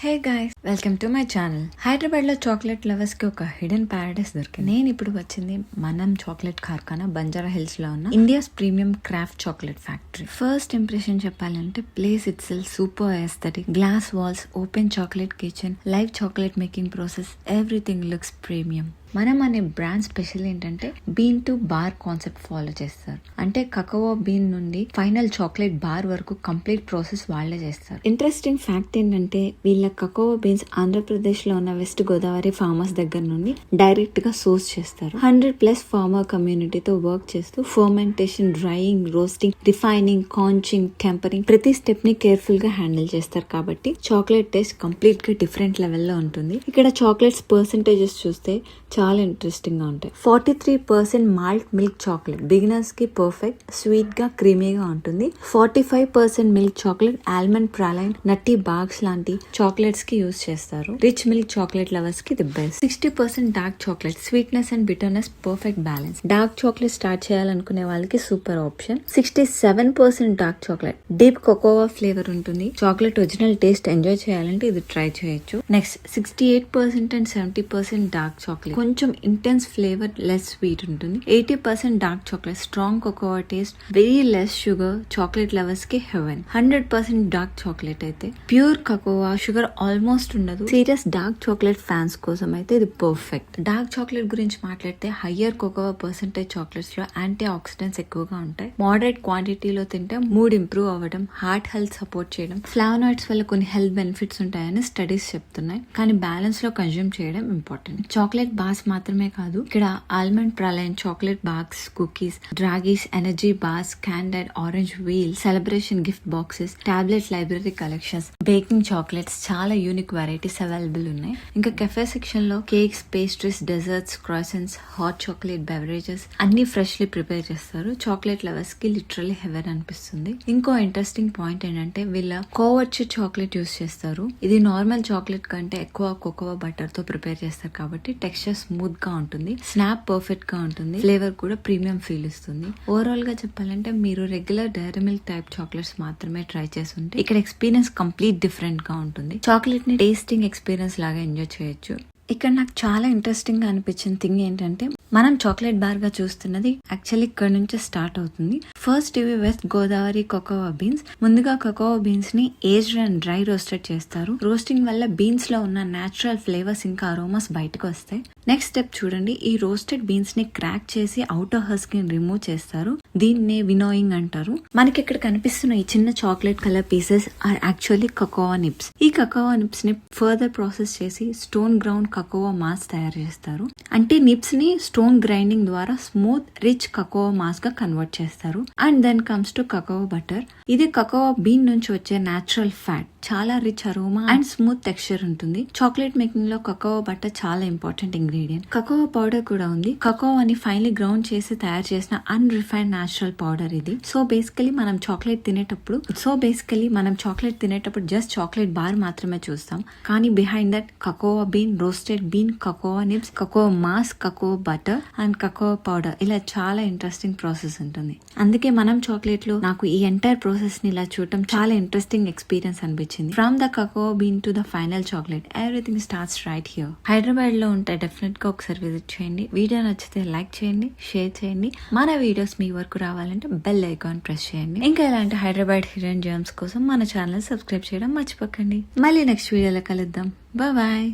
Hey guys, welcome to my channel. Hyderabad లో chocolate lovers కి ఒక హిడెన్ ప్యారడైస్ దొరికింది. నేను ఇప్పుడు వచ్చింది మనం చాక్లెట్ కార్ఖానా బంజారా హిల్స్ లో ఉన్న India's premium craft chocolate factory. First impression చెప్పాలంటే place itself super aesthetic, glass walls, open chocolate kitchen, live chocolate making process, everything looks premium. మనం అనే బ్రాండ్ స్పెషల్ ఏంటంటే bean to bar concept follow చేస్తారు. అంటే cacao bean నుండి final chocolate bar వరకు complete process వాళ్లే చేస్తారు. Interesting fact ఏంటంటే వీళ్ళ కకావో బీన్స్ ఆంధ్రప్రదేశ్ లో ఉన్న వెస్ట్ గోదావరి ఫార్మర్స్ దగ్గర నుండి డైరెక్ట్ గా సోర్స్ చేస్తారు. 100+ ఫార్మర్ కమ్యూనిటీతో వర్క్ చేస్తూ fermentation, drying, roasting, refining, conching, tempering ప్రతి స్టెప్ ని కేర్ఫుల్ గా హ్యాండిల్ చేస్తారు. కాబట్టి చాక్లెట్ టేస్ట్ కంప్లీట్ గా డిఫరెంట్ లెవెల్ లో ఉంటుంది. ఇక్కడ చాక్లెట్స్ పర్సెంటేజెస్ చూస్తే చాలా ఇంట్రెస్టింగ్ గా ఉంటాయి. 43% మాల్ట్ మిల్క్ చాక్లెట్ బిగినర్స్ కి పర్ఫెక్ట్, స్వీట్ గా క్రీమీగా ఉంటుంది. 45% మిల్క్ చాక్లెట్ ఆల్మండ్ ప్రాలైన్, నట్టి బాగ్స్ లాంటి చాక్లెట్స్ కి యూజ్ చేస్తారు. రిచ్ మిల్క్ చాక్లెట్ లవర్స్ కి the best. 60% dark chocolate, sweetness and bitterness perfect balance. Dark chocolate start చేయాలనుకునే వాళ్ళకి super option. 67% dark chocolate, deep cocoa flavour ఉంటుంది. Chocolate original taste enjoy చేయాలంటే ఇది try చేయొచ్చు. నెక్స్ట్ 68% అండ్ 70% డార్క్ చాక్లెట్, కొంచెం intense flavour, less sweet ఉంటుంది. 80% dark chocolate, strong cocoa taste, very less sugar, chocolate lovers కి haven. 100% dark chocolate అయితే pure cocoa, sugar almost ఉండదు. Serious dark chocolate fans కోసం అయితే ఇది పర్ఫెక్ట్. డార్క్ చాక్లెట్ గురించి మాట్లాడితే హయ్యర్ కోకోవా పర్సెంటేజ్ చాక్లెట్స్ లో యాంటీ ఆక్సిడెంట్స్ ఎక్కువగా ఉంటాయి. మోడరేట్ క్వాంటిటీలో తింటే మూడ్ ఇంప్రూవ్ అవ్వడం, హార్ట్ హెల్త్ సపోర్ట్ చేయడం, ఫ్లావనాయిడ్స్ వల్ల కొన్ని హెల్త్ బెనిఫిట్స్ ఉంటాయని స్టడీస్ చెప్తున్నాయి. కానీ బ్యాలెన్స్ లో కన్జ్యూమ్ చేయడం ఇంపార్టెంట్. చాక్లెట్ బార్స్ మాత్రమే కాదు, ఇక్కడ almond praline, chocolate bags, cookies, dragees, energy bars, candied, orange wheel, celebration gift boxes, tablet library collections, baking chocolates, చాలా యూనిక్ వెరైటీస్ అవైలబుల్ ఉన్నాయి. ఇంకా కెఫే సెక్షన్ లో cakes, pastries, desserts, croissants, hot chocolate beverages అన్ని freshly prepare చేస్తారు. Chocolate lovers కి literally heaven అనిపిస్తుంది. ఇంకో interesting point ఏంటంటే వీళ్ళ కోవచ్చ చాక్లెట్ యూస్ చేస్తారు. ఇది నార్మల్ చాక్లెట్ కంటే ఎక్కువ కోకోవా బటర్ తో ప్రిపేర్ చేస్తారు కాబట్టి టెక్స్చర్ స్మూత్ గా ఉంటుంది, స్నాప్ పర్ఫెక్ట్ గా ఉంటుంది, ఫ్లేవర్ కూడా ప్రీమియం ఫీల్ ఇస్తుంది. ఓవరాల్ గా చెప్పాలంటే మీరు regular Dairy Milk type chocolates మాత్రమే ట్రై చేసి ఉంటే ఇక్కడ ఎక్స్పీరియన్స్ కంప్లీట్ డిఫరెంట్ గా ఉంటుంది. చాక్లెట్ ని టేస్టింగ్ ఎక్స్పీరియన్స్ లాగా ఎంజాయ్ చేయొచ్చు. ఇక్కడ నాకు చాలా ఇంట్రెస్టింగ్ గా అనిపించిన థింగ్ ఏంటంటే మనం చాక్లెట్ బార్ గా చూస్తున్నది యాక్చువల్లీ ఇక్కడ నుంచే స్టార్ట్ అవుతుంది. ఫస్ట్ ఇవి వెస్ట్ గోదావరి కోకోవా బీన్స్. ముందుగా కోకోవా బీన్స్ ని ఏజ్డ్ అండ్ డ్రై రోస్టెడ్ చేస్తారు. రోస్టింగ్ వల్ల బీన్స్ లో ఉన్న నేచురల్ ఫ్లేవర్స్ ఇంకా అరోమాస్ బయటకు వస్తాయి. నెక్స్ట్ స్టెప్ చూడండి, ఈ రోస్టెడ్ బీన్స్ ని క్రాక్ చేసి అవుటర్ హస్క్ ని రిమూవ్ చేస్తారు. దీన్నే వినోయింగ్ అంటారు. మనకి ఇక్కడ కనిపిస్తున్న ఈ చిన్న chocolate colour pieces are actually cocoa nibs. ఈ కోకోవా నిప్స్ ని ఫర్దర్ ప్రాసెస్ చేసి స్టోన్ గ్రౌండ్ కోకోవా మాస్ తయారు చేస్తారు. అంటే నిప్స్ ని స్టోన్ గ్రైండింగ్ ద్వారా స్మూత్ రిచ్ కోకోవా మాస్ గా కన్వర్ట్ చేస్తారు. And then comes to cocoa butter. ఇది కోకోవా బీన్ నుంచి వచ్చే నేచురల్ ఫ్యాట్, చాలా rich aroma and smooth texture ఉంటుంది. చాక్లెట్ మేకింగ్ లో కోకోవా బటర్ చాలా ఇంపార్టెంట్ ఇంగ్రీడియంట్. కోకోవా పౌడర్ కూడా ఉంది. కోకోవాని ఫైనలీ గ్రౌండ్ చేసి తయారు చేసిన అన్రిఫైన్డ్ నేచురల్ పౌడర్ ఇది. సో బేసికలీ మనం చాక్లెట్ తినేటప్పుడు జస్ట్ చాక్లెట్ బార్ మాత్రమే చూస్తాం. కానీ behind that cocoa bean, roasted bean, cocoa nibs, cocoa mass, cocoa butter and cocoa powder, ఇలా చాలా ఇంట్రెస్టింగ్ ప్రాసెస్ ఉంటుంది. అందుకే మనం చాక్లెట్ లో నాకు ఈ ఎంటైర్ ప్రాసెస్ ని ఇలా చూడటం చాలా ఇంట్రెస్టింగ్ ఎక్స్పీరియన్స్ అనిపించింది. From the cocoa bean to the final chocolate, everything starts right here. Hyderabad లో ఉంటే డెఫినెట్ గా ఒకసారి విజిట్ చేయండి. వీడియో నచ్చితే లైక్ చేయండి, షేర్ చేయండి. మన వీడియోస్ మీ వరకు రావాలంటే బెల్ ఐకాన్ ప్రెస్ చేయండి. ఇంకా ఇలాంటి హైదరాబాద్ హిడెన్ జెమ్స్ కోసం మన ఛానల్ సబ్స్క్రైబ్ చేయడం మర్చిపోకండి. మళ్ళీ నెక్స్ట్ వీడియోలో కలుద్దాం. బాయ్.